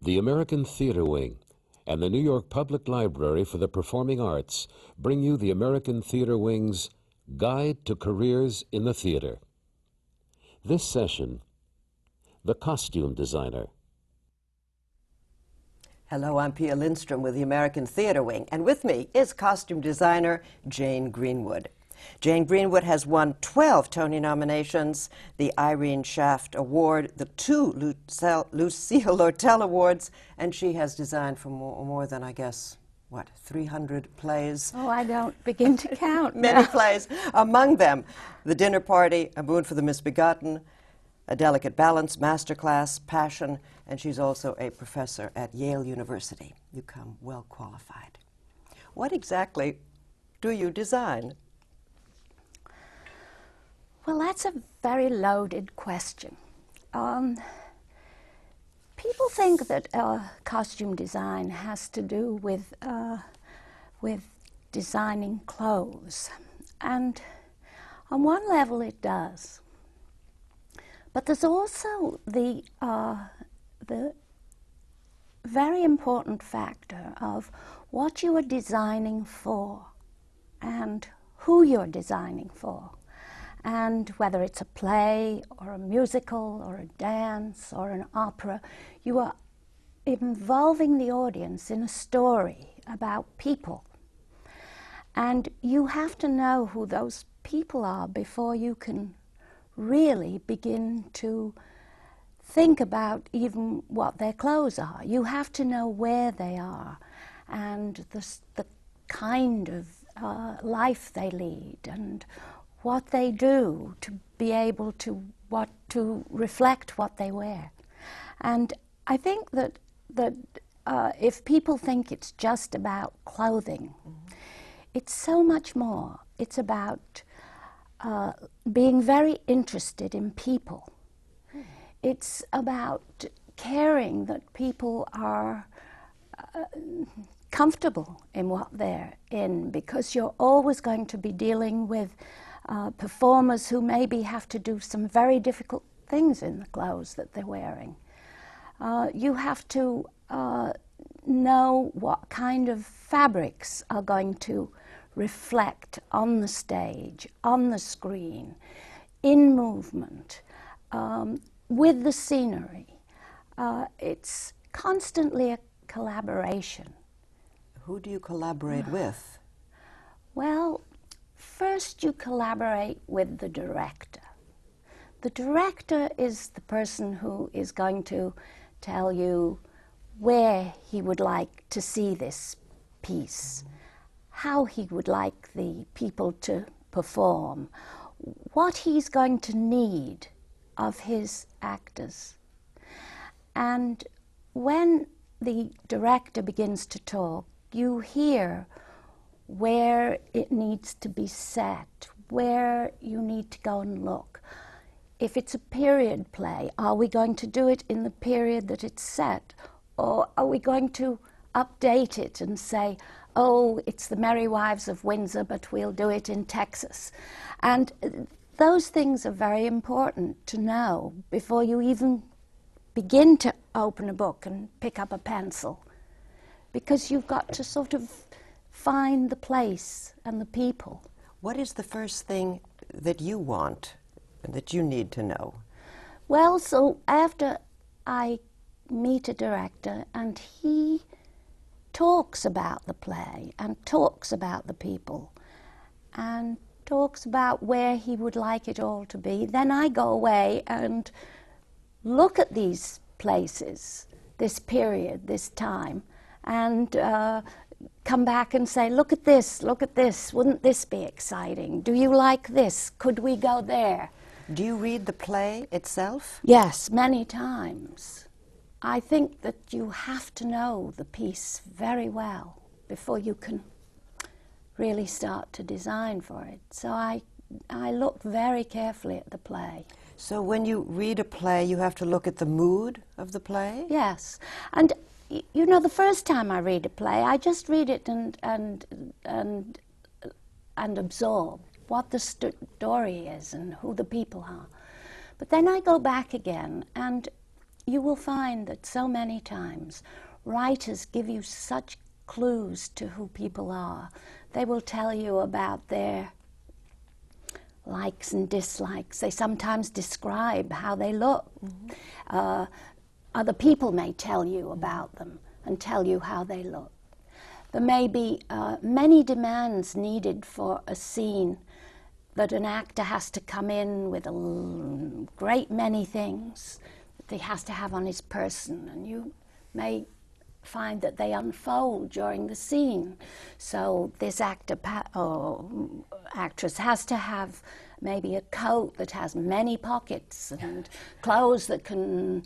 the American Theater Wing and the New York Public Library for the Performing Arts bring you the American Theater Wing's Guide to Careers in the Theater. This session, The Costume Designer. Hello, I'm Pia Lindström with the American Theater Wing, and with me is costume designer Jane Greenwood. Jane Greenwood has won 12 Tony nominations, the Irene Shaft Award, the 2 Lucille Lortel Awards, and she has designed for more than, I guess, 300 plays? Oh, I don't begin to count. Many plays. Among them, The Dinner Party, A Boon for the Misbegotten, A Delicate Balance, Masterclass, Passion, and she's also a professor at Yale University. You come well qualified. What exactly do you design? Well, that's a very loaded question. People think that costume design has to do with designing clothes, and on one level it does. But there's also the very important factor of what you are designing for and who you're designing for, and whether it's a play or a musical or a dance or an opera, you are involving the audience in a story about people. And you have to know who those people are before you can really begin to think about even what their clothes are. You have to know where they are and the kind of life they lead and what they do to be able to reflect what they wear. And I think that if people think it's just about clothing, it's so much more. It's about being very interested in people. It's about caring that people are comfortable in what they're in, because you're always going to be dealing with performers who maybe have to do some very difficult things in the clothes that they're wearing. You have to know what kind of fabrics are going to reflect on the stage, on the screen, in movement, with the scenery. It's constantly a collaboration. Who do you collaborate with? Well, first you collaborate with the director. The director is the person who is going to tell you where he would like to see this piece, how he would like the people to perform, what he's going to need of his actors. And when the director begins to talk, you hear where it needs to be set, where you need to go and look. If it's a period play, are we going to do it in the period that it's set? Or are we going to update it and say, oh, it's the Merry Wives of Windsor, but we'll do it in Texas? And those things are very important to know before you even begin to open a book and pick up a pencil, because you've got to sort of find the place and the people. What is the first thing that you want and that you need to know? Well, so after I meet a director and he talks about the play and talks about the people and talks about where he would like it all to be, then I go away and look at these places, this period, this time, and come back and say, look at this, wouldn't this be exciting? Do you like this? Could we go there? Do you read the play itself? Yes, many times. I think that you have to know the piece very well before you can really start to design for it. So I look very carefully at the play. So when you read a play, you have to look at the mood of the play? Yes. And you know, the first time I read a play, I just read it and absorb what the story is and who the people are. But then I go back again, and you will find that so many times writers give you such clues to who people are. They will tell you about their likes and dislikes. They sometimes describe how they look. Other people may tell you about them and tell you how they look. There may be many demands needed for a scene, that an actor has to come in with a great many things that he has to have on his person, and you may find that they unfold during the scene. So this actor or actress has to have maybe a coat that has many pockets and clothes that can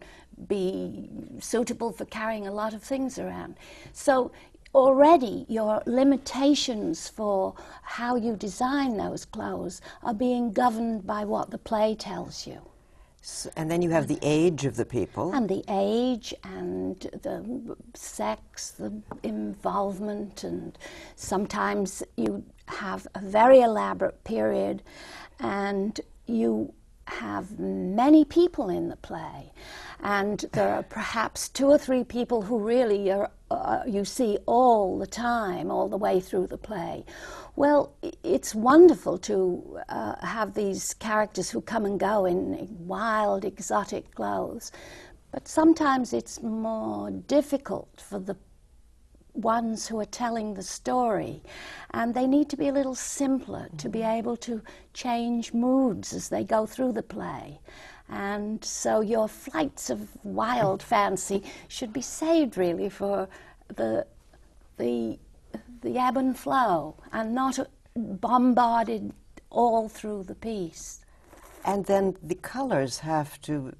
be suitable for carrying a lot of things around. So already your limitations for how you design those clothes are being governed by what the play tells you. And then you have the age of the people. And the age and the sex, the involvement, and sometimes you have a very elaborate period and you have many people in the play. And there are perhaps 2 or 3 people who really are, you see all the time, all the way through the play. Well, it's wonderful to have these characters who come and go in wild, exotic clothes. But sometimes it's more difficult for the ones who are telling the story, and they need to be a little simpler to be able to change moods as they go through the play. And so your flights of wild fancy should be saved really for the ebb and flow, and not bombarded all through the piece. And then the colors have to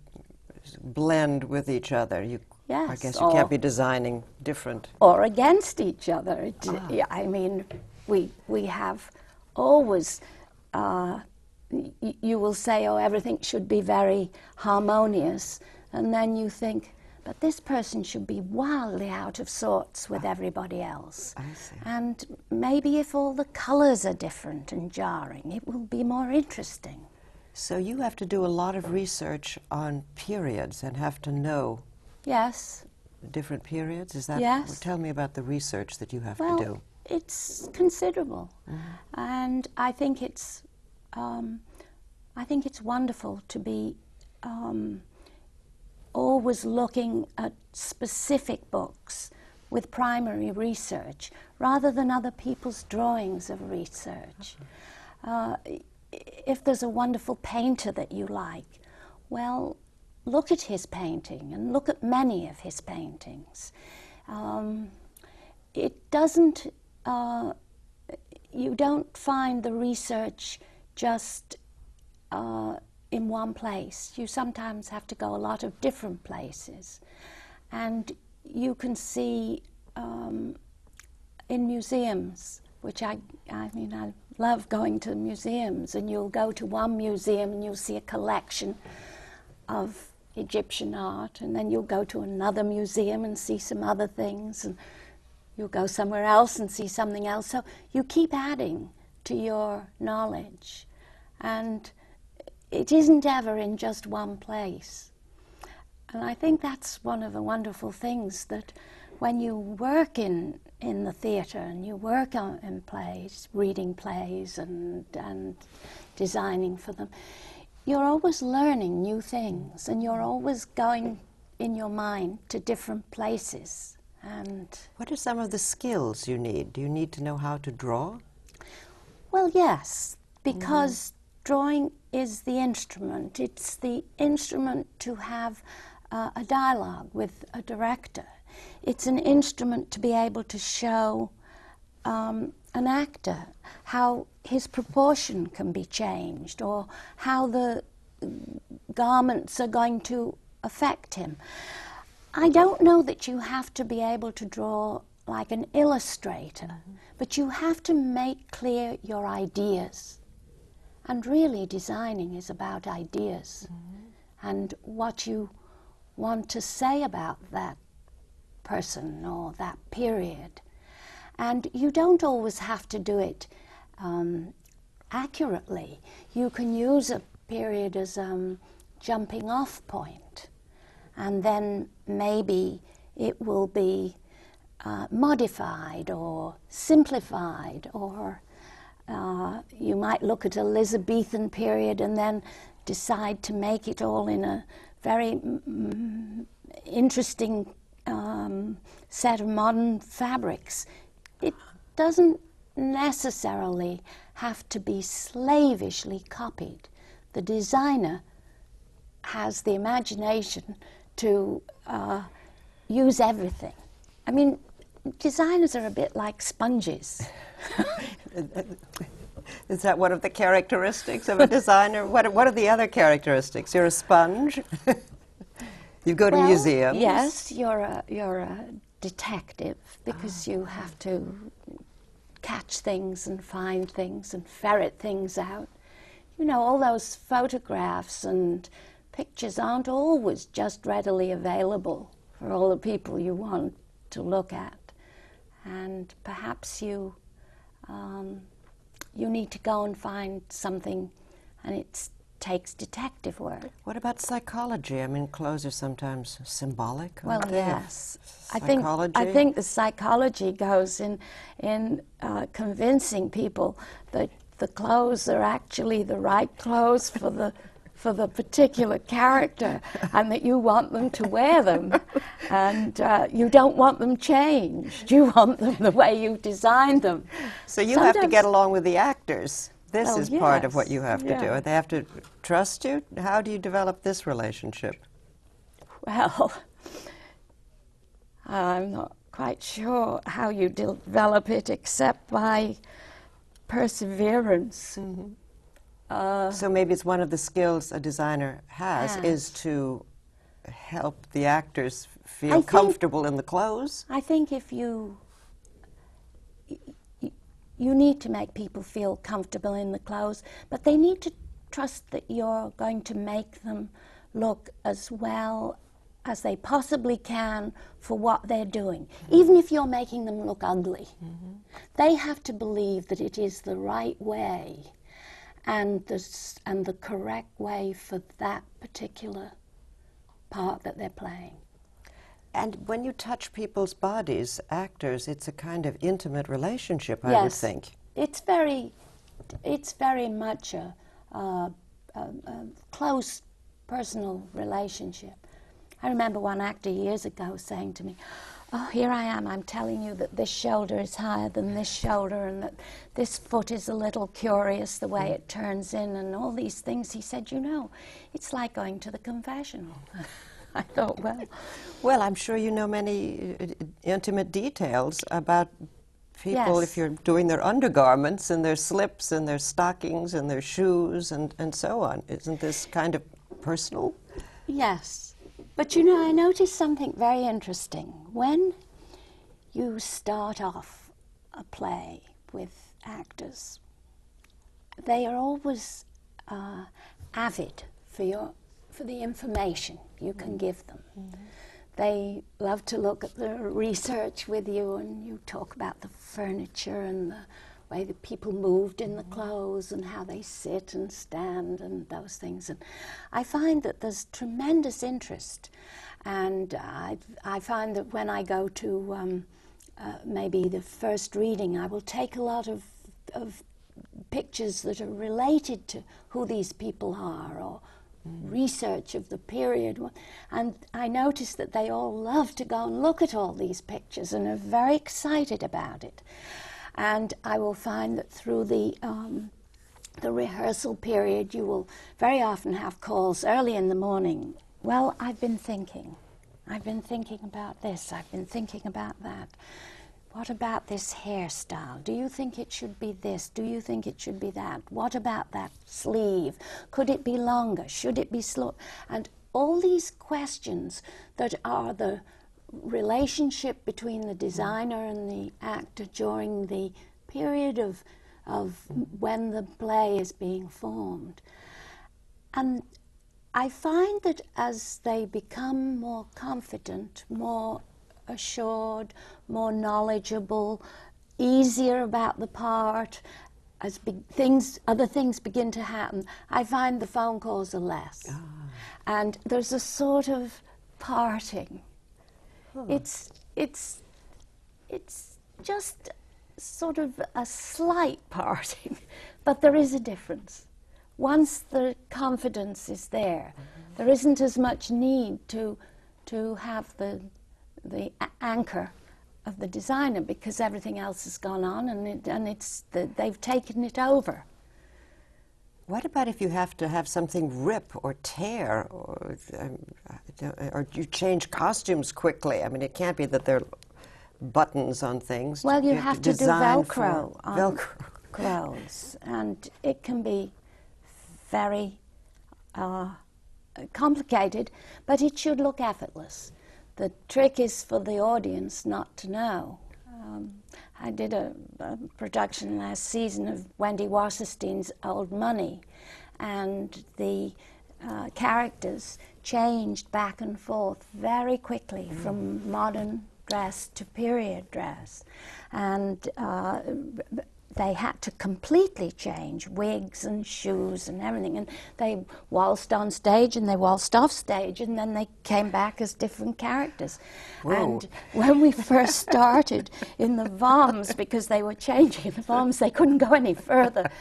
blend with each other. Yes, I guess you can't be designing different. Or against each other. Yeah, I mean, we have always, you will say, oh, everything should be very harmonious, and then you think, but this person should be wildly out of sorts with everybody else. I see. And maybe if all the colors are different and jarring, it will be more interesting. So you have to do a lot of research on periods and have to know Yes. different periods? Is that? Yes. Well, tell me about the research that you have Well, to do. it's considerable, and I think it's wonderful to be always looking at specific books with primary research rather than other people's drawings of research. If there's a wonderful painter that you like, well, look at his painting and look at many of his paintings. It doesn't, you don't find the research just in one place. You sometimes have to go a lot of different places. And you can see in museums, which I mean, I love going to museums, and you'll go to one museum and you'll see a collection of Egyptian art, and then you'll go to another museum and see some other things, and you'll go somewhere else and see something else. So you keep adding to your knowledge, and it isn't ever in just one place. And I think that's one of the wonderful things, that when you work in the theatre and you work in plays, reading plays and designing for them, you're always learning new things, and you're always going in your mind to different places. And What are some of the skills you need? Do you need to know how to draw? well, yes, because drawing is the instrument. It's the instrument to have a dialogue with a director. It's an instrument to be able to show an actor how his proportion can be changed, or how the garments are going to affect him. I don't know that you have to be able to draw like an illustrator, but you have to make clear your ideas. And really, designing is about ideas and what you want to say about that person or that period. And you don't always have to do it accurately. You can use a period as a jumping off point. and then maybe it will be modified or simplified, or you might look at Elizabethan period and then decide to make it all in a very interesting set of modern fabrics. It doesn't necessarily have to be slavishly copied. The designer has the imagination to use everything. I mean, designers are a bit like sponges. Is that one of the characteristics of a designer? What are the other characteristics? You're a sponge? You go to museums? Yes, you're a detective, because you have to catch things and find things and ferret things out. You know, all those photographs and pictures aren't always just readily available for all the people you want to look at. And perhaps you need to go and find something, and it takes detective work. What about psychology? I mean, clothes are sometimes symbolic. Well, aren't they? yes. Psychology? I think the psychology goes in convincing people that the clothes are actually the right clothes for the particular character, and that you want them to wear them, and you don't want them changed. You want them the way you designed them. So you have to get along with the actors. This is part of what yes, you have to do. They have to trust you. How do you develop this relationship? Well, I'm not quite sure how you develop it, except by perseverance. Mm-hmm. So maybe it's one of the skills a designer has is to help the actors feel comfortable in the clothes. I think if you need to make people feel comfortable in the clothes, but they need to trust that you're going to make them look as well as they possibly can for what they're doing. Mm-hmm. Even if you're making them look ugly, mm-hmm. they have to believe that it is the right way and the correct way for that particular part that they're playing. And when you touch people's bodies, actors, it's a kind of intimate relationship, I yes, would think. It's very much a close personal relationship. I remember one actor years ago saying to me, "Oh, here I am, I'm telling you that this shoulder is higher than this shoulder, and that this foot is a little curious the way it turns in, and all these things." He said, "You know, it's like going to the confessional." I thought, well, I'm sure you know many intimate details about people, yes. if you're doing their undergarments and their slips and their stockings and their shoes and so on. Isn't this kind of personal? Yes. But you know, I noticed something very interesting. When you start off a play with actors, they are always avid for the information you can give them. Mm-hmm. They love to look at the research with you, and you talk about the furniture and the way the people moved in the clothes and how they sit and stand and those things. And I find that there's tremendous interest, and I find that when I go to maybe the first reading, I will take a lot of pictures that are related to who these people are, or research of the period, and I noticed that they all love to go and look at all these pictures and are very excited about it. And I will find that through the rehearsal period, you will very often have calls early in the morning. "Well, I've been thinking about this, I've been thinking about that. What about this hairstyle? Do you think it should be this? Do you think it should be that? What about that sleeve? Could it be longer? Should it be slow?" And all these questions that are the relationship between the designer and the actor during the period of when the play is being formed. And I find that as they become more confident, more assured, more knowledgeable, easier about the part, as other things begin to happen, I find the phone calls are less. And there's a sort of parting. It's just sort of a slight parting, but there is a difference. Once the confidence is there, there isn't as much need to have the anchor of the designer, because everything else has gone on, and they've taken it over. What about if you have to have something rip or tear, or you change costumes quickly? I mean, it can't be that there are buttons on things. Well, you have to do Velcro on Velcro clothes, and it can be very complicated, but it should look effortless. The trick is for the audience not to know. I did a production last season of Wendy Wasserstein's Old Money, and the characters changed back and forth very quickly from modern dress to period dress, and they had to completely change wigs and shoes and everything, and they waltzed on stage and they waltzed off stage, and then they came back as different characters. Whoa. And when we first started in the VOMs, because they were changing in the VOMs, they couldn't go any further.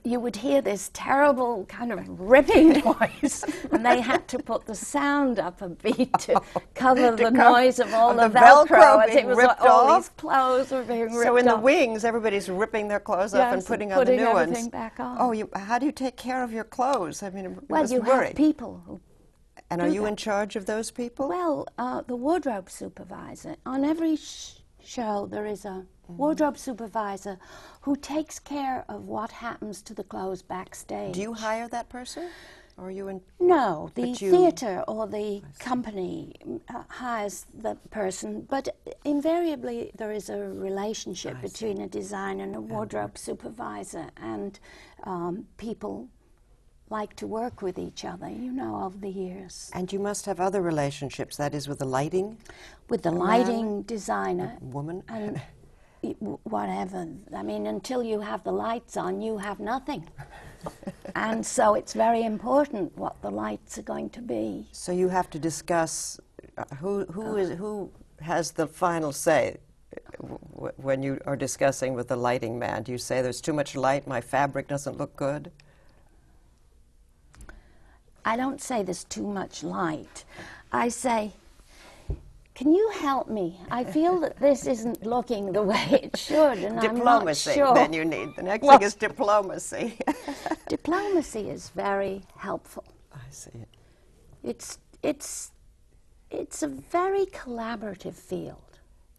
You would hear this terrible kind of ripping noise, and they had to put the sound up a beat to cover the noise of all the Velcro being it was ripped all off. these clothes were being ripped So in the off. wings, everybody's ripping their clothes off and Yes, putting on the new everything ones. back on. Oh, how do you take care of your clothes? I mean, it Well, must you worry. have people who And are you in charge of those people? Well, the wardrobe supervisor. On every show, there is a wardrobe supervisor who takes care of what happens to the clothes backstage. Do you hire that person? Or are you in? No, the But you- theatre or the company hires the person, but invariably there is a relationship between a designer and a wardrobe supervisor, and people like to work with each other, you know, over the years. And you must have other relationships, that is with the lighting? With the lighting designer. Woman? And whatever. I mean, until you have the lights on, you have nothing. And so it's very important what the lights are going to be. So you have to discuss who has the final say when you are discussing with the lighting man. Do you say there's too much light, my fabric doesn't look good? I don't say there's too much light. I say, can you help me? I feel that this isn't looking the way it should, and Diplomacy, I'm not sure. then you need. The next thing is diplomacy. Diplomacy is very helpful. I see it. It's a very collaborative field.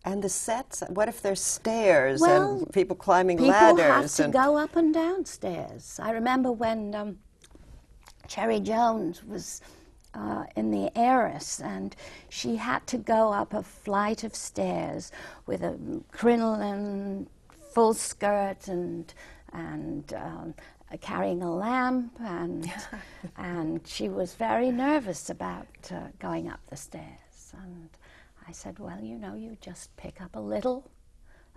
And the sets, what if there's stairs Well, and people climbing People ladders? have to go up and down stairs. I remember when Cherry Jones was in the Heiress, and she had to go up a flight of stairs with a crinoline full skirt and carrying a lamp, and she was very nervous about going up the stairs. And I said, well, you know, you just pick up a little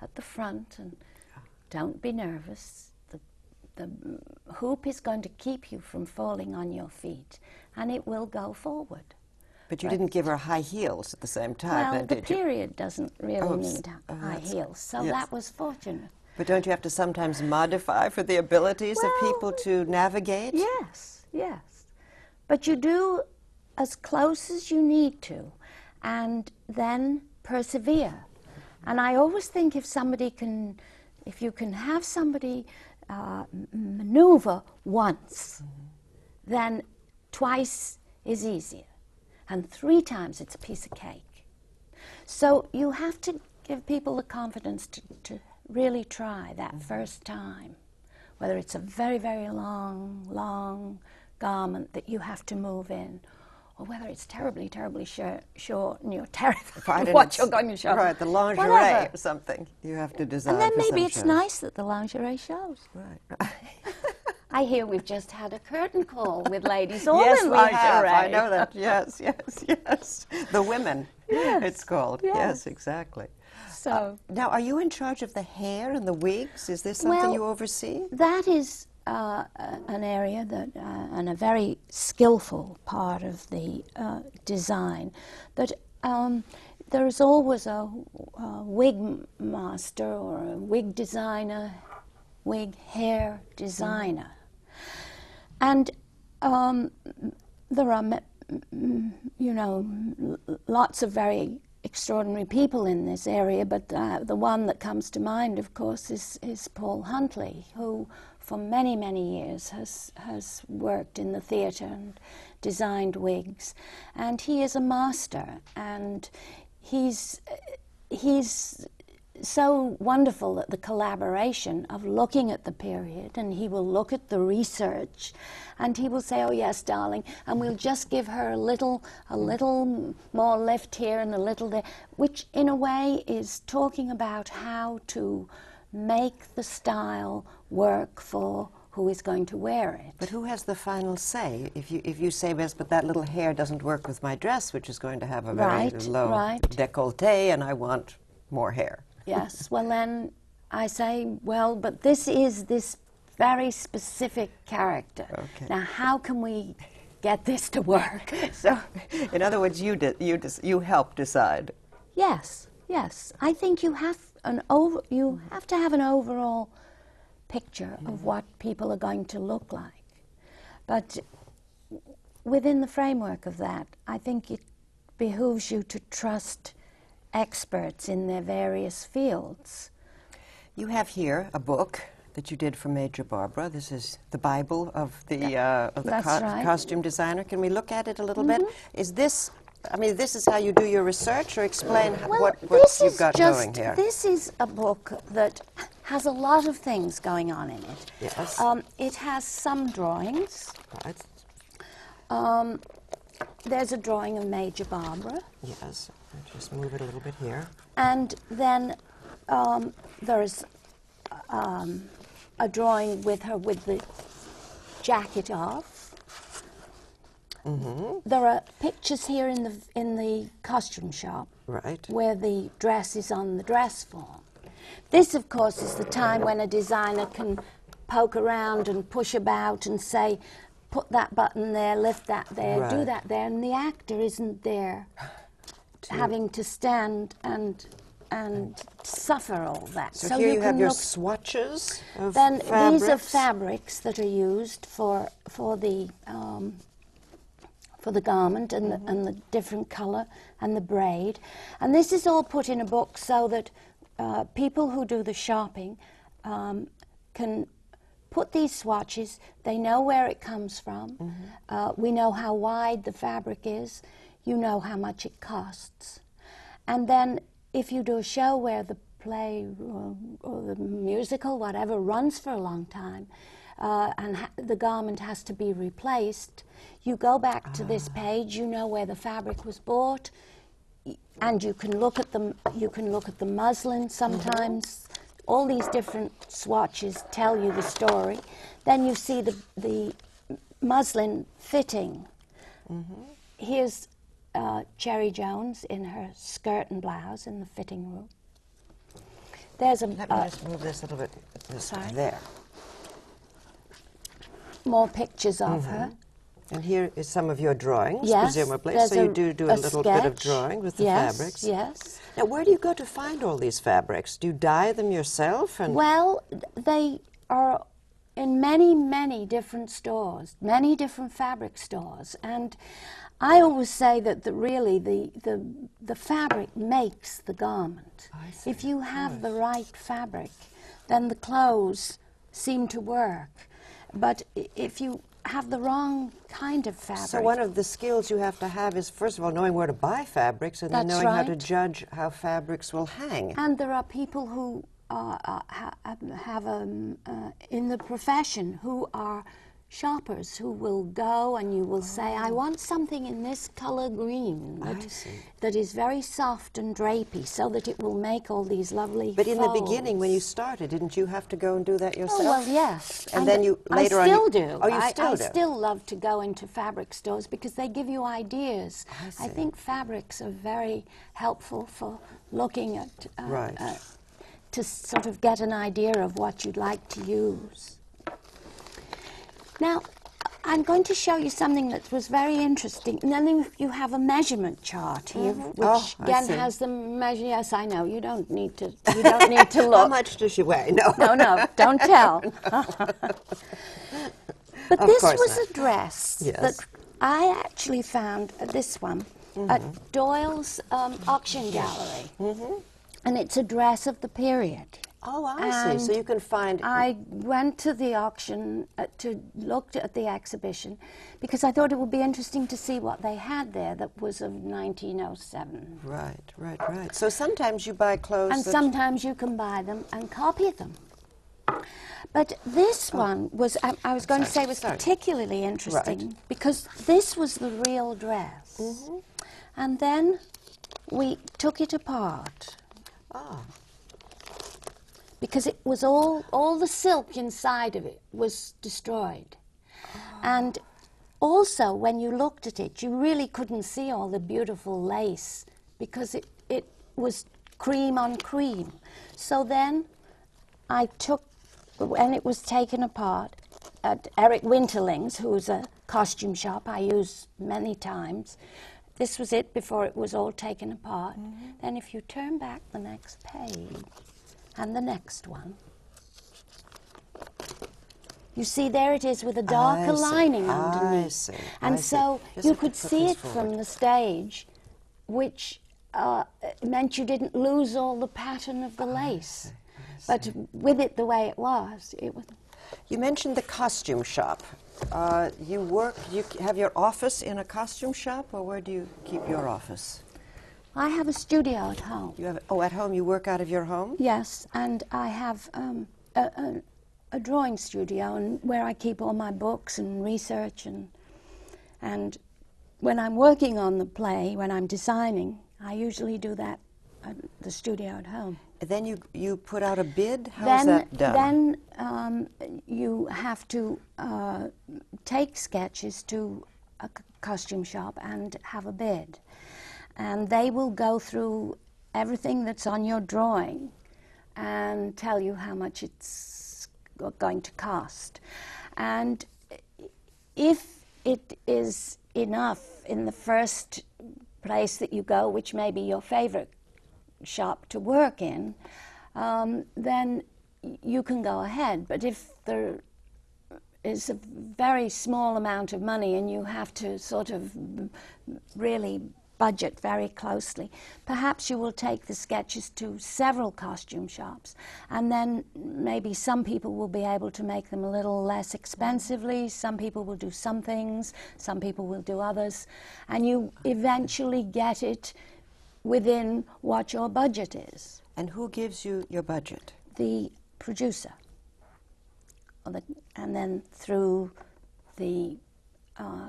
at the front and don't be nervous. The hoop is going to keep you from falling on your feet, and it will go forward. But you didn't give her high heels at the same time, Well, then, the did you? period doesn't really need high that's- heels, so yes. that was fortunate. But don't you have to sometimes modify for the abilities of people Well, to navigate? Yes, yes. But you do as close as you need to, and then persevere. And I always think if you can have somebody maneuver once, then twice is easier, and 3 times it's a piece of cake. So you have to give people the confidence to really try that first time, whether it's a very, very long garment that you have to move in, or whether it's terribly, terribly short and you're terrified Right, of and what it's- you're going to show. Right, the lingerie Whatever. or something you have to design. And then for maybe some it's shows. nice that the lingerie shows. Right. I hear we've just had a curtain call with ladies all Yes, in we lingerie. have. I know that. Yes, yes, yes. The women, Yes, it's called. yes. Yes, exactly. So Now, are you in charge of the hair and the wigs? Is this something Well, you oversee? that is an area that, and a very skillful part of the design, that there is always a wig master or a wig designer, wig hair designer. And there are, lots of very extraordinary people in this area, but the one that comes to mind, of course, is Paul Huntley, who for many, many years has worked in the theatre and designed wigs. And he is a master, and he's so wonderful at the collaboration of looking at the period, and he will look at the research and he will say, oh yes, darling, and we'll just give her a little more lift here and a little there, which in a way is talking about how to make the style work for who is going to wear it. But who has the final say? If you say, yes, but that little hair doesn't work with my dress, which is going to have a very low décolleté, and I want more hair. Yes, well then I say, well, but this is this very specific character. Okay. Now how can we get this to work? So, in other words, you help decide. Yes, yes. I think you have to have an overall picture of what people are going to look like. But within the framework of that, I think it behooves you to trust experts in their various fields. You have here a book that you did for Major Barbara. This is the Bible of the, costume designer. Can we look at it a little bit? Is this, I mean, this is how you do your research, or explain what you've got going here? This is a book that has a lot of things going on in it. Yes. It has some drawings. Right. There's a drawing of Major Barbara. Yes. I'll just move it a little bit here. And then there's a drawing with her with the jacket off. Mm-hmm. There are pictures here in the costume shop, right, where the dress is on the dress form. This, of course, is the time when a designer can poke around and push about and say, put that button there, lift that there, do that there, and the actor isn't there having to stand and suffer all that. So here you have your swatches of then fabrics. These are fabrics that are used for the garment and the different color and the braid, and this is all put in a book so that people who do the shopping can put these swatches. They know where it comes from. We know how wide the fabric is. You know how much it costs. And then if you do a show where the play or the musical, whatever, runs for a long time, and the garment has to be replaced, you go back to this page, you know where the fabric was bought, and you can look at the muslin sometimes. All these different swatches tell you the story. Then you see the muslin fitting. Here's Cherry Jones in her skirt and blouse in the fitting room. There's a... Let me just move this a little bit. Sorry. There. More pictures of her. And here is some of your drawings, yes, presumably. So you do a little bit of drawing with the fabrics. Yes. Now, where do you go to find all these fabrics? Do you dye them yourself? And well, they are in many, many different stores, many different fabric stores. And I always say that really the fabric makes the garment. If you have the right fabric, then the clothes seem to work. But if you have the wrong kind of fabric... So one of the skills you have to have is, first of all, knowing where to buy fabrics, and then knowing how to judge how fabrics will hang. And there are people who have in the profession who are shoppers who will go and you will say, I want something in this color green that is very soft and drapey so that it will make all these lovely But in the folds. beginning, when you started, didn't you have to go and do that yourself? Oh, well, yes. And then you later I on... still do. Oh, you still do? I still love to go into fabric stores because they give you ideas. I think fabrics are very helpful for looking at... to sort of get an idea of what you'd like to use. Now, I'm going to show you something that was very interesting. And then you have a measurement chart here, which again has the measure. Yes, I know. You don't need to. You don't need to look. How much does she weigh? No. No, don't tell. But Of this course was not. a dress Yes. that I actually found, this one, at Doyle's auction gallery. And it's a dress of the period. Oh, I see. So you can find... I went to the auction to look at the exhibition because I thought it would be interesting to see what they had there that was of 1907. Right. So sometimes you buy clothes And sometimes you can buy them and copy them. But this one was, I was going to say, was particularly interesting because this was the real dress. And then we took it apart. Because it was all the silk inside of it was destroyed. And also, when you looked at it, you really couldn't see all the beautiful lace because it was cream on cream. So then I took, when it was taken apart, at Eric Winterling's, who was a costume shop I used many times. This was it before it was all taken apart. Then if you turn back the next page, and the next one, you see there it is with a darker lining underneath. I see. And so you could see it from the stage, which meant you didn't lose all the pattern of the lace. But with it the way it was, it was... You mentioned the costume shop. You have your office in a costume shop, or where do you keep your office? I have a studio at home. You have, at home. You work out of your home? Yes, and I have a drawing studio and where I keep all my books and research, and when I'm working on the play, when I'm designing, I usually do that at the studio at home. Then you put out a bid? How's that done? Then you have to take sketches to a costume shop and have a bid. And they will go through everything that's on your drawing and tell you how much it's going to cost. And if it is enough in the first place that you go, which may be your favorite shop to work in, then you can go ahead. But if there is a very small amount of money and you have to sort of really budget very closely, perhaps you will take the sketches to several costume shops, and then maybe some people will be able to make them a little less expensively, some people will do some things, some people will do others, and you eventually get it within what your budget is. And who gives you your budget? The producer. And then through the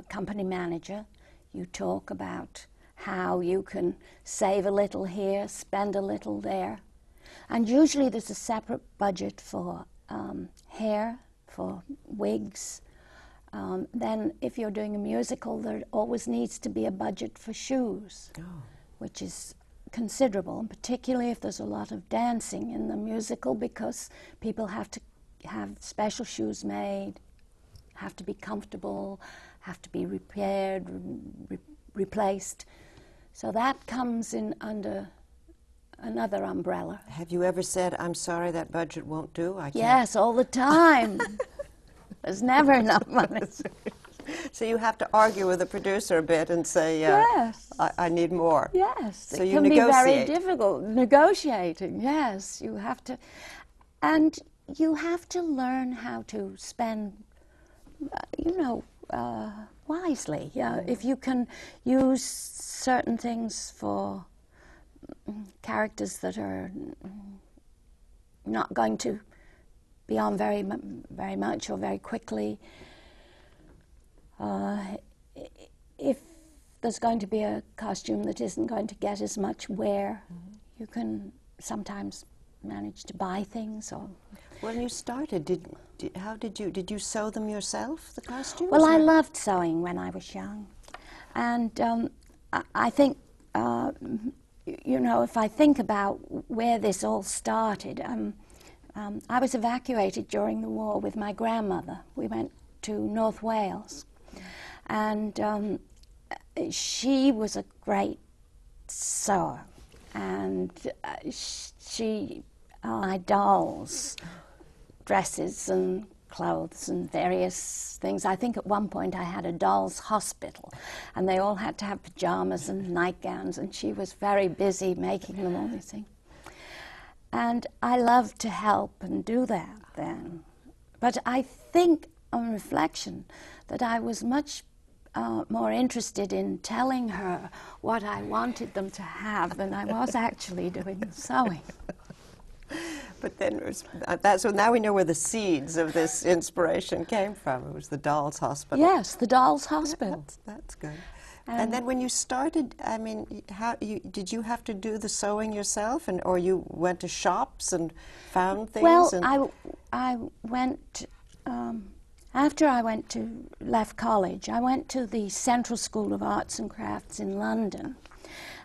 company manager, you talk about how you can save a little here, spend a little there. And usually there's a separate budget for hair, for wigs. Then if you're doing a musical, there always needs to be a budget for shoes, which is considerable, and particularly if there's a lot of dancing in the musical, because people have to have special shoes made, have to be comfortable, have to be repaired, replaced. So that comes in under another umbrella. Have you ever said, I'm sorry, that budget won't do? I can't. Yes, all the time. There's never enough money. So you have to argue with the producer a bit and say, yes, I need more. Yes, so it you can negotiate. be very difficult. Negotiating, yes. You have to, and you have to learn how to spend, wisely. If you can use certain things for characters that are not going to be on very much or very quickly. If there's going to be a costume that isn't going to get as much wear, you can sometimes manage to buy things. Or when you started, did you sew them yourself, the costumes? Well, I loved sewing when I was young, and I think if I think about where this all started, I was evacuated during the war with my grandmother. We went to North Wales. And she was a great sewer, and she made dolls, dresses and clothes and various things. I think at one point I had a dolls' hospital, and they all had to have pajamas and nightgowns, and she was very busy making them all these things. And I loved to help and do that then. But I think, on reflection, that I was much more interested in telling her what I wanted them to have than I was actually doing the sewing. But then, so now we know where the seeds of this inspiration came from. It was the Dolls' Hospital. Yes, the Dolls' Hospital. That's good. And then when you started, I mean, did you have to do the sewing yourself, or you went to shops and found things? Well, I went, after I left college, I went to the Central School of Arts and Crafts in London.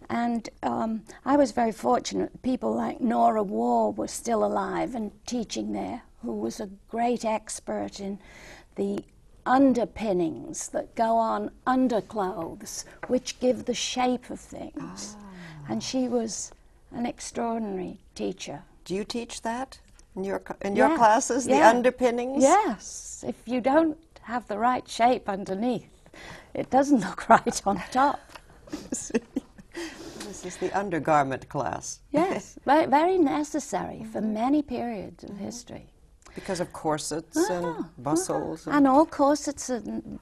And I was very fortunate. People like Nora Waugh were still alive and teaching there, who was a great expert in the underpinnings that go on underclothes, which give the shape of things. And she was an extraordinary teacher. Do you teach that in your classes, the underpinnings? Yes. If you don't have the right shape underneath, it doesn't look right on top. This is the undergarment class. Yes, very necessary for many periods of history. Because of corsets and bustles. And all corsets,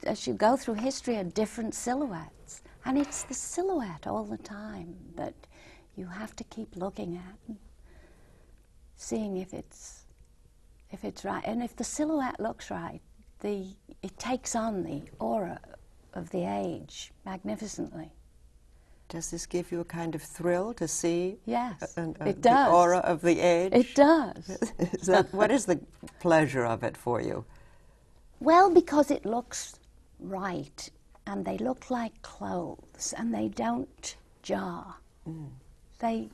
as you go through history, are different silhouettes. And it's the silhouette all the time that you have to keep looking at and seeing if it's right. And if the silhouette looks right, it takes on the aura of the age magnificently. Does this give you a kind of thrill to see? Yes, it does. The aura of the age? It does. What is the pleasure of it for you? Well, because it looks right, and they look like clothes, and they don't jar. They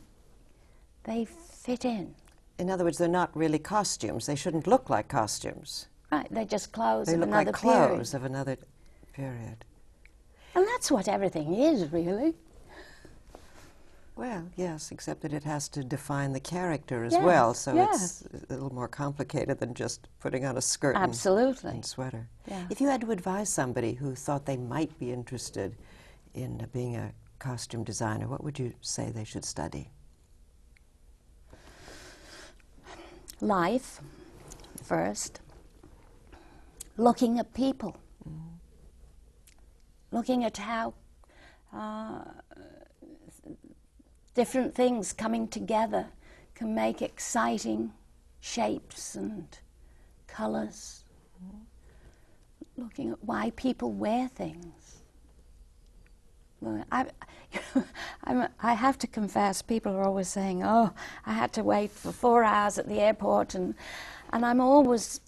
fit in. In other words, they're not really costumes. They shouldn't look like costumes. Right, they're just clothes of another period. They look like clothes of another period. And that's what everything is, really. Well, yes, except that it has to define the character as well, so it's a little more complicated than just putting on a skirt and sweater. Yeah. If you had to advise somebody who thought they might be interested in being a costume designer, what would you say they should study? Life, first. Looking at people. Looking at how different things coming together can make exciting shapes and colors. Looking at why people wear things. I have to confess, people are always saying, oh, I had to wait for 4 hours at the airport, and I'm always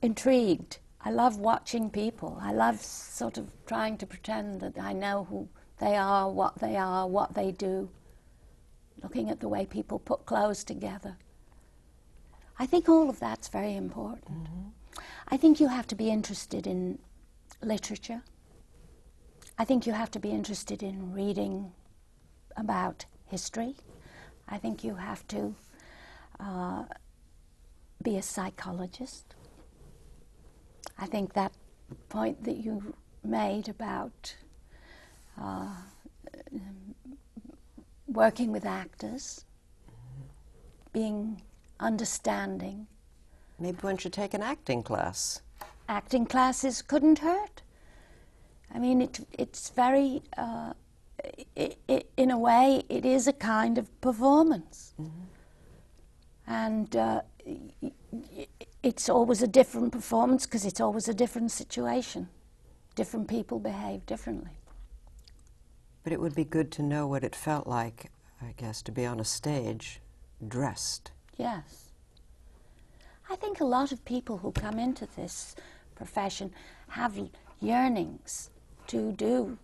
intrigued. I love watching people. I love sort of trying to pretend that I know who they are, what they do. Looking at the way people put clothes together. I think all of that's very important. I think you have to be interested in literature. I think you have to be interested in reading about history. I think you have to be a psychologist. I think that point that you made about working with actors, being understanding. Maybe one should take an acting class. Acting classes couldn't hurt. I mean, it's very, in a way, it is a kind of performance. And it's always a different performance because it's always a different situation. Different people behave differently. But it would be good to know what it felt like, I guess, to be on a stage, dressed. Yes. I think a lot of people who come into this profession have yearnings to do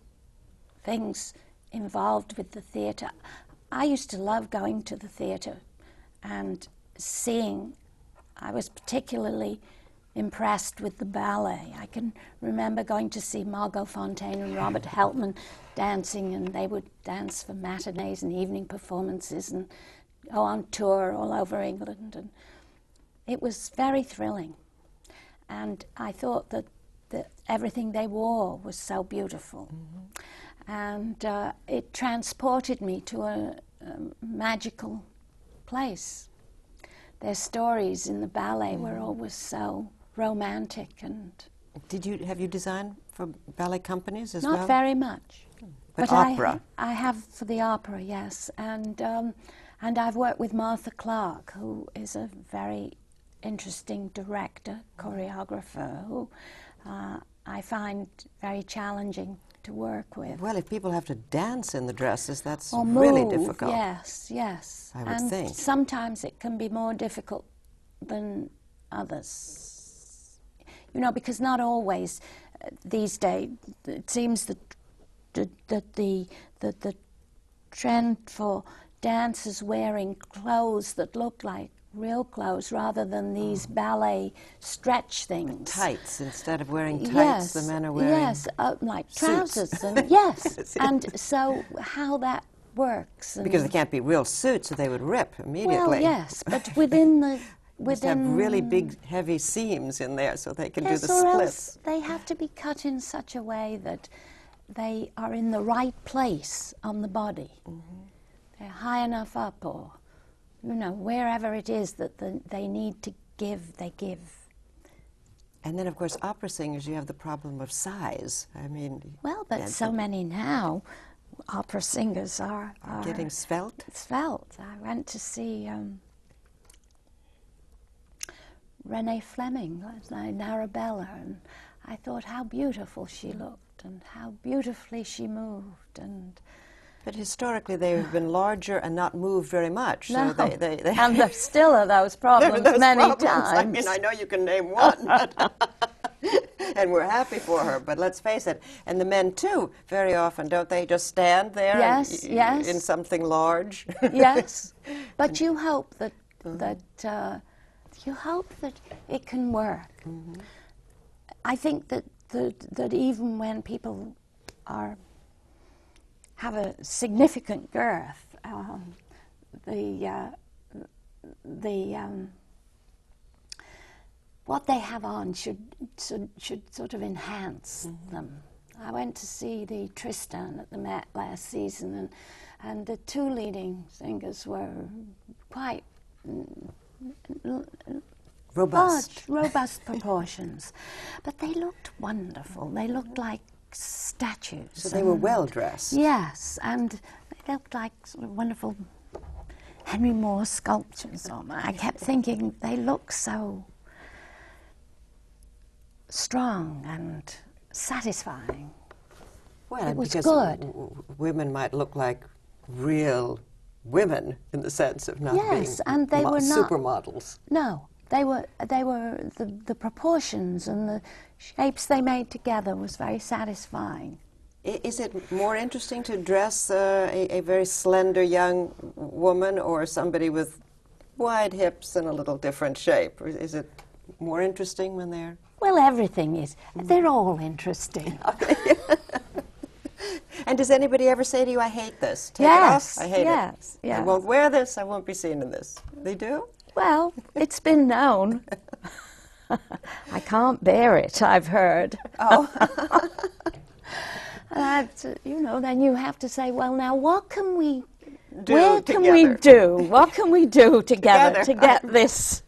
things involved with the theatre. I used to love going to the theatre and seeing. I was particularly impressed with the ballet. I can remember going to see Margot Fonteyn and Robert Helpman dancing, and they would dance for matinees and evening performances and go on tour all over England. And it was very thrilling. And I thought that everything they wore was so beautiful. And it transported me to a magical place. Their stories in the ballet were always so romantic. And have you designed for ballet companies as well? not very much. But opera? I have for the opera, yes. And I've worked with Martha Clark, who is a very interesting director, choreographer, who I find very challenging to work with. Well, if people have to dance in the dresses, that's Or really move, difficult. yes, yes. I would think. Sometimes it can be more difficult than others. You know, because not always these days, it seems that the trend for dancers wearing clothes that look like real clothes rather than these ballet stretch things. Tights, instead of wearing tights, the men are wearing like suits. trousers and yes. And so how that works. And because they can't be real suits, or they would rip immediately. well, yes, but within the Must have really big, heavy seams in there so they can do yes, the or splits. else they have to be cut in such a way that they are in the right place on the body. They're high enough up, or you know, wherever it is that they need to give, they give. And then, of course, opera singers, you have the problem of size. I mean... Well, but so many now, opera singers are getting svelte? Svelte. I went to see Renee Fleming, in Arabella, and I thought how beautiful she looked and how beautifully she moved. And but historically, they've been larger and not moved very much. no, So they and there still are those problems those many problems. times. I mean, I know you can name one, but and we're happy for her. But let's face it, and the men too, very often, don't they just stand there Yes, yes. in something large? Yes, but you hope that it can work. I think that even when people have a significant girth, what they have on should sort of enhance them. I went to see the Tristan at the Met last season, and the two leading singers were quite robust proportions, but they looked wonderful. They looked like statues. So they were well dressed. Yes, and they looked like sort of wonderful Henry Moore sculptures. I kept thinking they look so strong and satisfying. Well, it was because good. Women might look like real women in the sense of not Yes, being and they were not supermodels. No, they were the proportions and the shapes they made together was very satisfying. Is it more interesting to dress a very slender young woman or somebody with wide hips and a little different shape? Or is it more interesting when they're... Well, everything is. They're all interesting. And does anybody ever say to you, I hate this, take Yes, it off, I hate yes, it. yes. I won't wear this, I won't be seen in this. They do? Well, it's been known. I can't bear it, I've heard. Oh. And you know, then you have to say, well, now what can we Do where can together. we do? What can we do together to get this?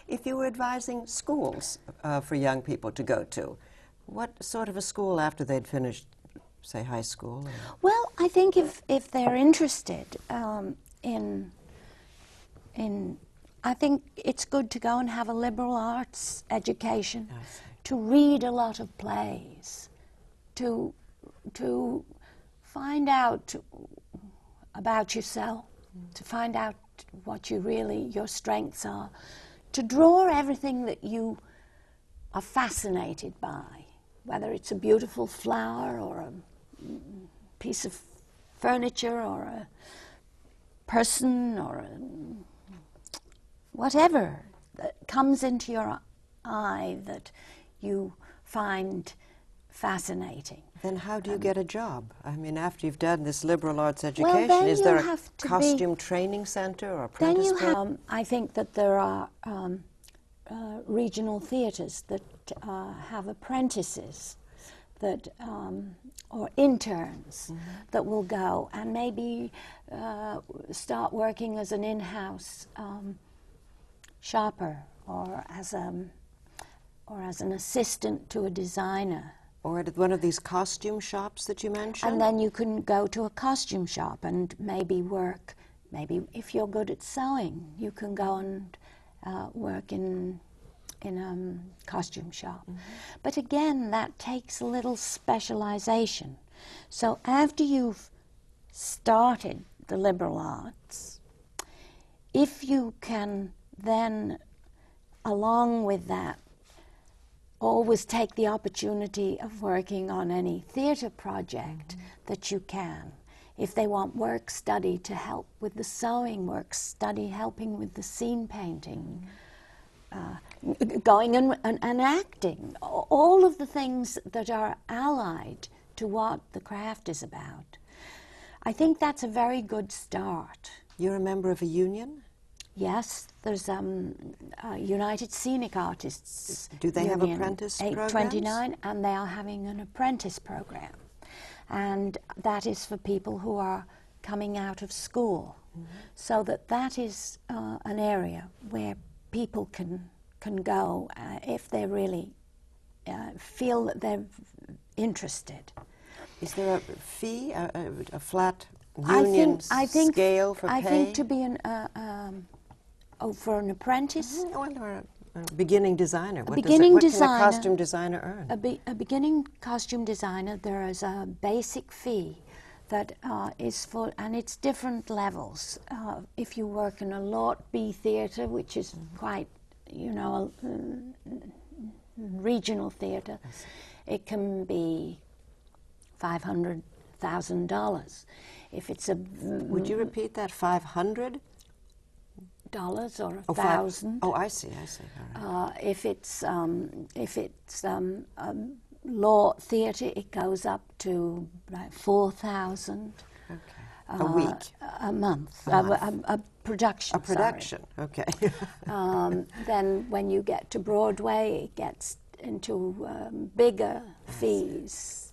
If you were advising schools for young people to go to, what sort of a school after they'd finished, say, high school? Well, I think if they're interested in, I think it's good to go and have a liberal arts education, to read a lot of plays, to find out about yourself, to find out what your strengths are, to draw everything that you are fascinated by, whether it's a beautiful flower or a piece of furniture or a person or whatever that comes into your eye that you find fascinating. Then how do you get a job? I mean, after you've done this liberal arts Well, education, then is you there a have to costume training center or Then apprentice you program? have, I think that there are regional theatres that have apprentices that, or interns that will go and maybe start working as an in-house shopper or as an assistant to a designer. Or at one of these costume shops that you mentioned? And then you can go to a costume shop and maybe work, maybe if you're good at sewing, you can go and work in a costume shop. But again, that takes a little specialization. So after you've started the liberal arts, if you can then, along with that, always take the opportunity of working on any theatre project that you can. If they want work study to help with the sewing, work study helping with the scene painting, going and acting, all of the things that are allied to what the craft is about. I think that's a very good start. You're a member of a union? Yes, there's United Scenic Artists. Do they have Union, apprentice 829, and they are having an apprentice program. And that is for people who are coming out of school. So that is an area where people can go if they really feel that they're interesed. Is there a fee, a flat union scale for pay? I think to be for an apprentice. Or a beginning designer. What can a costume designer earn? A beginning costume designer, there is a basic fee that is for, and it's different levels. If you work in a Lot B theatre, which is quite, regional theatre, it can be $500,000. If it's a would you repeat that? $500? Or $1,000. Oh, I see. All right. If it's law theatre, it goes up to like $4,000. Okay. A week. A month. A production. A production. Sorry. Okay. Then when you get to Broadway, it gets into bigger fees.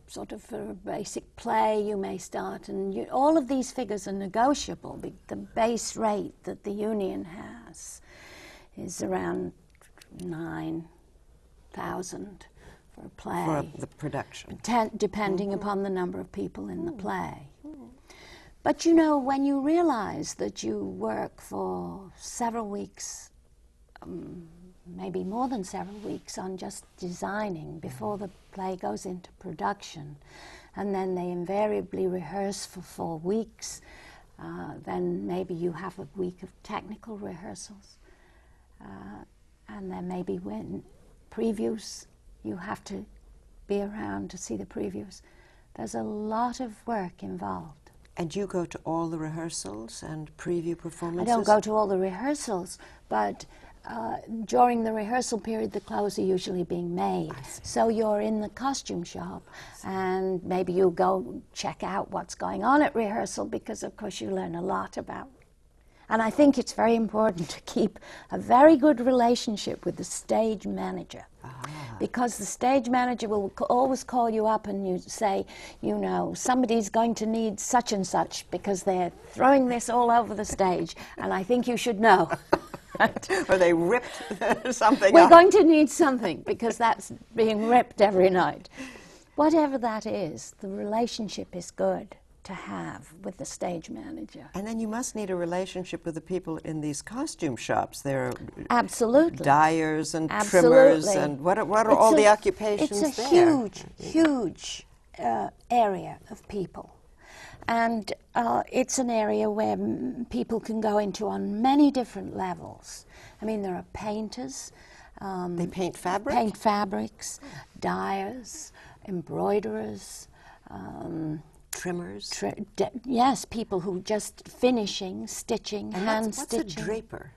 Sort of for a basic play, you may start, and all of these figures are negotiable. The base rate that the union has is around $9,000 for a play. For the production. Depending upon the number of people in the play. But when you realize that you work for several weeks, maybe more than several weeks on just designing before the play goes into production, and then they invariably rehearse for 4 weeks, then maybe you have a week of technical rehearsals, and then maybe when previews, you have to be around to see the previews. There's a lot of work involved. And you go to all the rehearsals and preview performances? I don't go to all the rehearsals, but during the rehearsal period, the clothes are usually being made. So you're in the costume shop, and maybe you go check out what's going on at rehearsal, because of course you learn a lot about. And I think it's very important to keep a very good relationship with the stage manager, because the stage manager will always call you up and you say, somebody's going to need such and such because they're throwing this all over the stage, and I think you should know. Or they ripped something We're up. going to need something because that's being ripped every night. Whatever that is, the relationship is good to have with the stage manager. And then you must need a relationship with the people in these costume shops. There are Absolutely. dyers and Absolutely. trimmers, and what are all the occupations there? It's a huge area of people. And it's an area where people can go into on many different levels. I mean, there are painters. They paint fabric? Paint fabrics, dyers, embroiderers. Trimmers? Yes, people who just finishing, stitching, and hand what's stitching. a draper?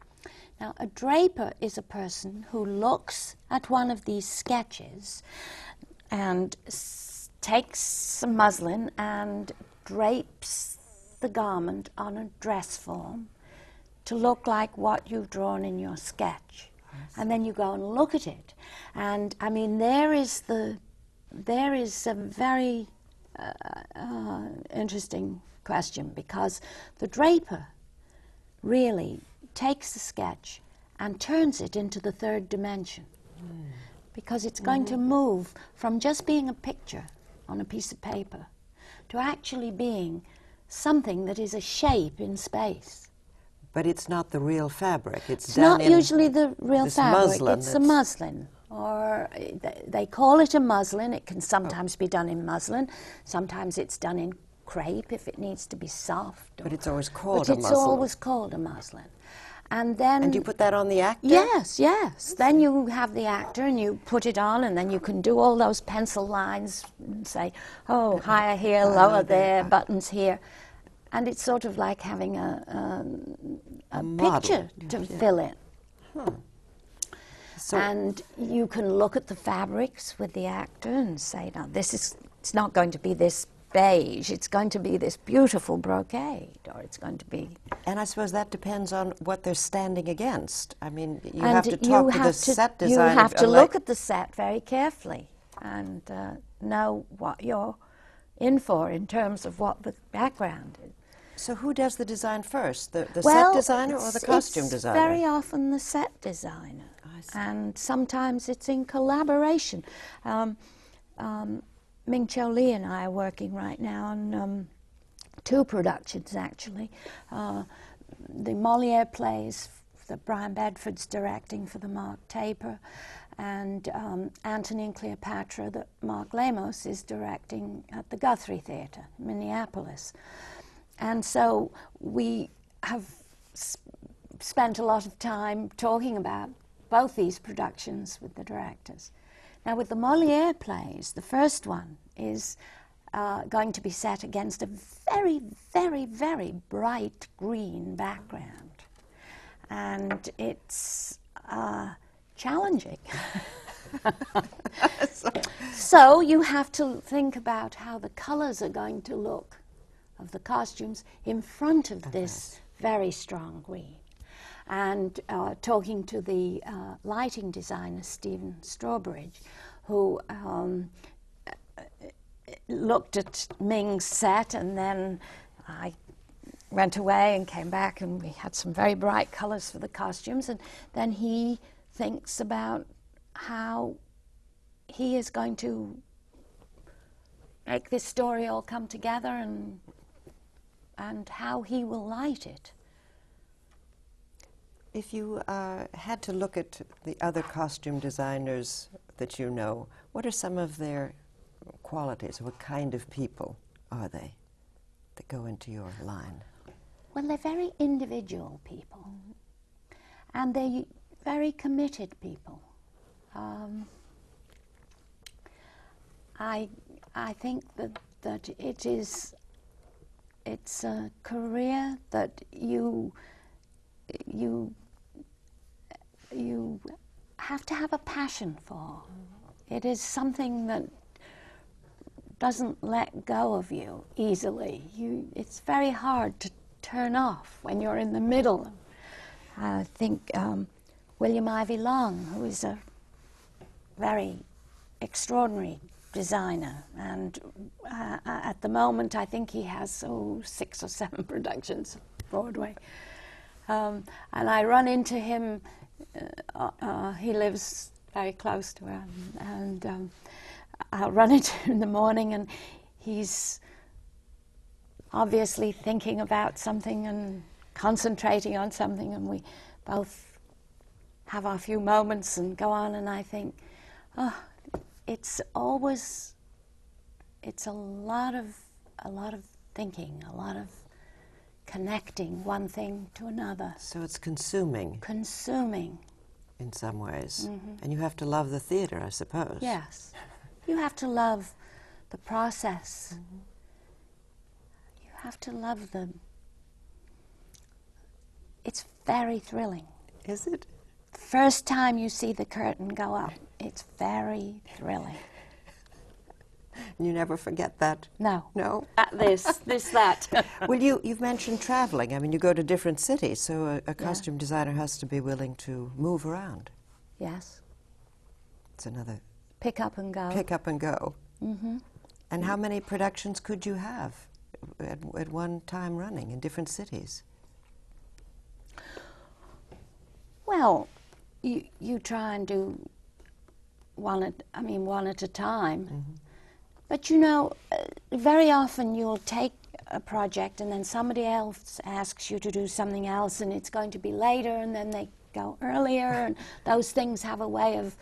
Now, a draper is a person who looks at one of these sketches and takes some muslin and drapes the garment on a dress form to look like what you've drawn in your sketch. And then you go and look at it. And, I mean, there is a very interesting question, because the draper really takes the sketch and turns it into the third dimension, because it's going to move from just being a picture on a piece of paper to actually being something that is a shape in space. But it's not the real fabric. It's not usually the real fabric. Muslin, it's a muslin, or they call it a muslin. It can sometimes be done in muslin. Sometimes it's done in crepe if it needs to be soft. But it's always called a muslin. But it's always called a muslin. And then... And you put that on the actor? Yes, yes. Then you have the actor and you put it on, and then you can do all those pencil lines and say, oh, higher here, lower there, buttons here. And it's sort of like having a picture to fill in. So and you can look at the fabrics with the actor and say, now, it's not going to be this beige, it's going to be this beautiful brocade, or it's going to be... And I suppose that depends on what they're standing against. I mean, you have to talk to the set designer. You have to look at the set very carefully and know what you're in for in terms of what the background is. So who does the design first, the set designer or the costume designer? Very often the set designer, and sometimes it's in collaboration. Ming Cho Lee and I are working right now on 2 productions, actually. The Moliere plays that Brian Bedford's directing for the Mark Taper, and Antony and Cleopatra that Mark Lamos is directing at the Guthrie Theatre, Minneapolis. And so we have spent a lot of time talking about both these productions with the directors. Now, with the Moliere plays, the first one is going to be set against a very, very, very bright green background. And it's challenging. So you have to think about how the colors are going to look of the costumes in front of this very strong green. And talking to the lighting designer, Stephen Strawbridge, who looked at Ming's set, and then I went away and came back, and we had some very bright colors for the costumes, and then he thinks about how he is going to make this story all come together, and how he will light it. If you had to look at the other costume designers that you know, what are some of their qualities? What kind of people are they that go into your line? Well, they're very individual people, and they're very committed people. I think that it's a career that you have to have a passion for. It is something that doesn't let go of you easily. It's very hard to turn off when you're in the middle. I think William Ivey Long, who is a very extraordinary designer, and at the moment I think he has 6 or 7 productions of Broadway. And I run into him, he lives very close to her, and I'll run into him in the morning, and he's obviously thinking about something and concentrating on something, and we both have our few moments and go on, and I think, oh, it's a lot of thinking, a lot of connecting one thing to another. So it's consuming. Consuming. In some ways. Mm-hmm. And you have to love the theater, I suppose. Yes. You have to love the process. Mm-hmm. You have to love it's very thrilling. Is it? First time you see the curtain go up, it's very thrilling. You never forget that? No. No? That. Well, you've mentioned traveling. I mean, you go to different cities, so a costume designer has to be willing to move around. Yes. It's another... Pick up and go. Pick up and go. Mm-hmm. And how many productions could you have at one time running in different cities? Well, you try and do one at a time. Mm-hmm. But you know, very often you'll take a project and then somebody else asks you to do something else and it's going to be later and then they go earlier and those things have a way of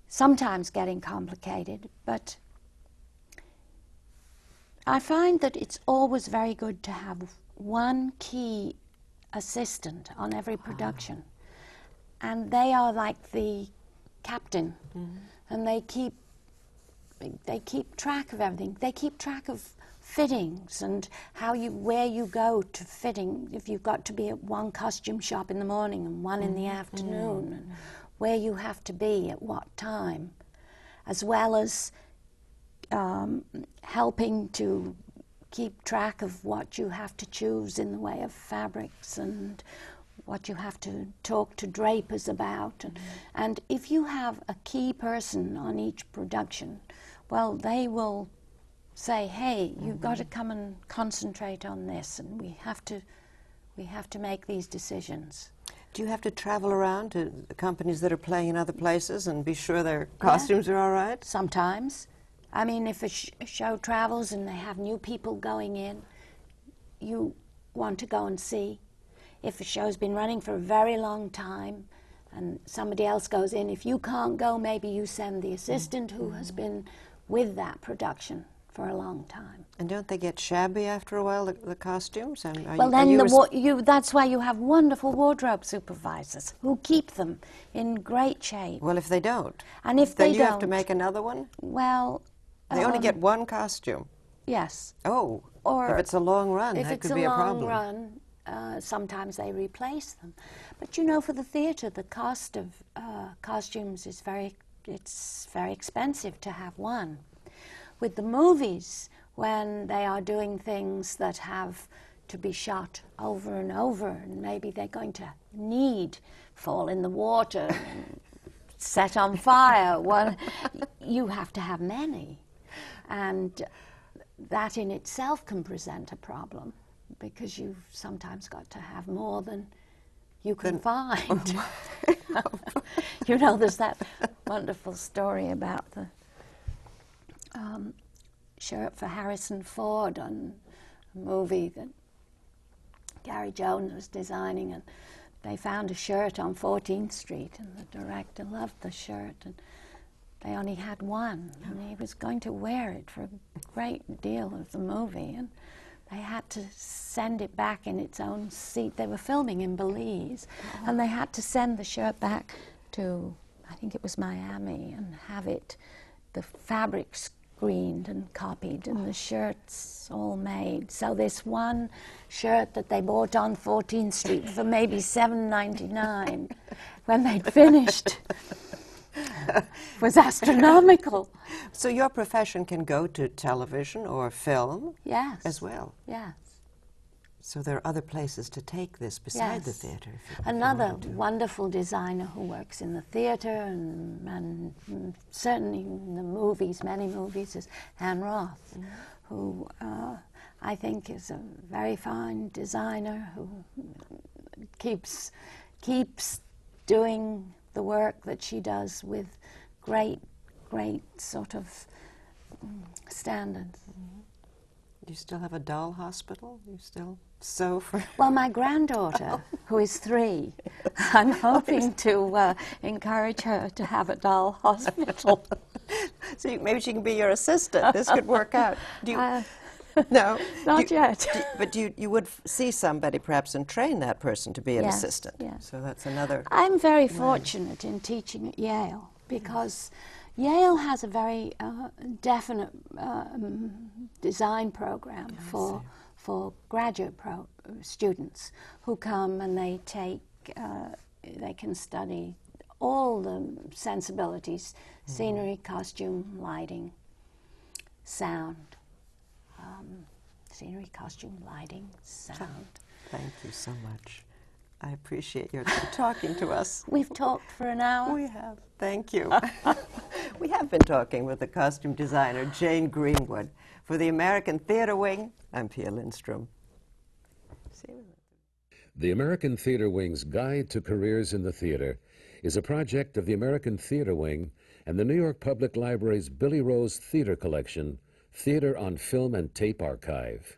sometimes getting complicated. But I find that it's always very good to have one key assistant on every production. And they are like the captain. Mm-hmm. And they keep track of everything. They keep track of fittings and where you go to fitting. If you've got to be at one costume shop in the morning and one in the afternoon, and where you have to be at what time, as well as helping to keep track of what you have to choose in the way of fabrics and what you have to talk to drapers about. And if you have a key person on each production, well, they will say, hey, you've got to come and concentrate on this, and we have to make these decisions. Do you have to travel around to the companies that are playing in other places and be sure their costumes are all right? Sometimes. I mean, if a show travels and they have new people going in, you want to go and see. If a show's been running for a very long time and somebody else goes in, if you can't go, maybe you send the assistant who has been with that production for a long time. And don't they get shabby after a while, the costumes? And well, then that's why you have wonderful wardrobe supervisors who keep them in great shape. Well, if they don't, and if then they you have to make another one? Well, they only get one costume. Yes. Oh, or if it's a long run, that could be a problem. If it's a long run, sometimes they replace them. But you know, for the theatre, the cost of costumes is very expensive to have one. With the movies, when they are doing things that have to be shot over and over, and maybe they're going to need fall in the water, and set on fire, well, you have to have many. And that in itself can present a problem, because you've sometimes got to have more than you can find. You know, there's that wonderful story about the shirt for Harrison Ford on a movie that Gary Jones was designing, and they found a shirt on 14th Street, and the director loved the shirt, and they only had one, and he was going to wear it for a great deal of the movie, and they had to send it back in its own seat. They were filming in Belize, and they had to send the shirt back to, I think it was Miami, and have it, the fabric screened and copied, and the shirts all made. So this one shirt that they bought on 14th Street for maybe $7.99 when they'd finished was astronomical. So your profession can go to television or film as well? Yes. So there are other places to take this beside the theatre. Another wonderful designer who works in the theatre and certainly in the movies, many movies, is Anne Roth, who I think is a very fine designer who keeps doing the work that she does with great sort of standards. Do you still have a doll hospital? You still sew for... Well, my granddaughter, who is 3, I'm hoping to encourage her to have a doll hospital. So maybe she can be your assistant. This could work out. Do you... No? Not yet. But you would see somebody perhaps and train that person to be an assistant. Yes. So that's another... I'm very fortunate in teaching at Yale, because Yale has a very definite design program for graduate students who come and they take they can study all the sensibilities, scenery, costume, lighting, sound. Scenery, costume, lighting, sound. Thank you so much. I appreciate your talking to us. We've talked for an hour. We have. Thank you. We have been talking with the costume designer, Jane Greenwood. For the American Theater Wing, I'm Pia Lindström. The American Theater Wing's Guide to Careers in the Theater is a project of the American Theater Wing and the New York Public Library's Billy Rose Theater Collection, Theater on Film and Tape Archive.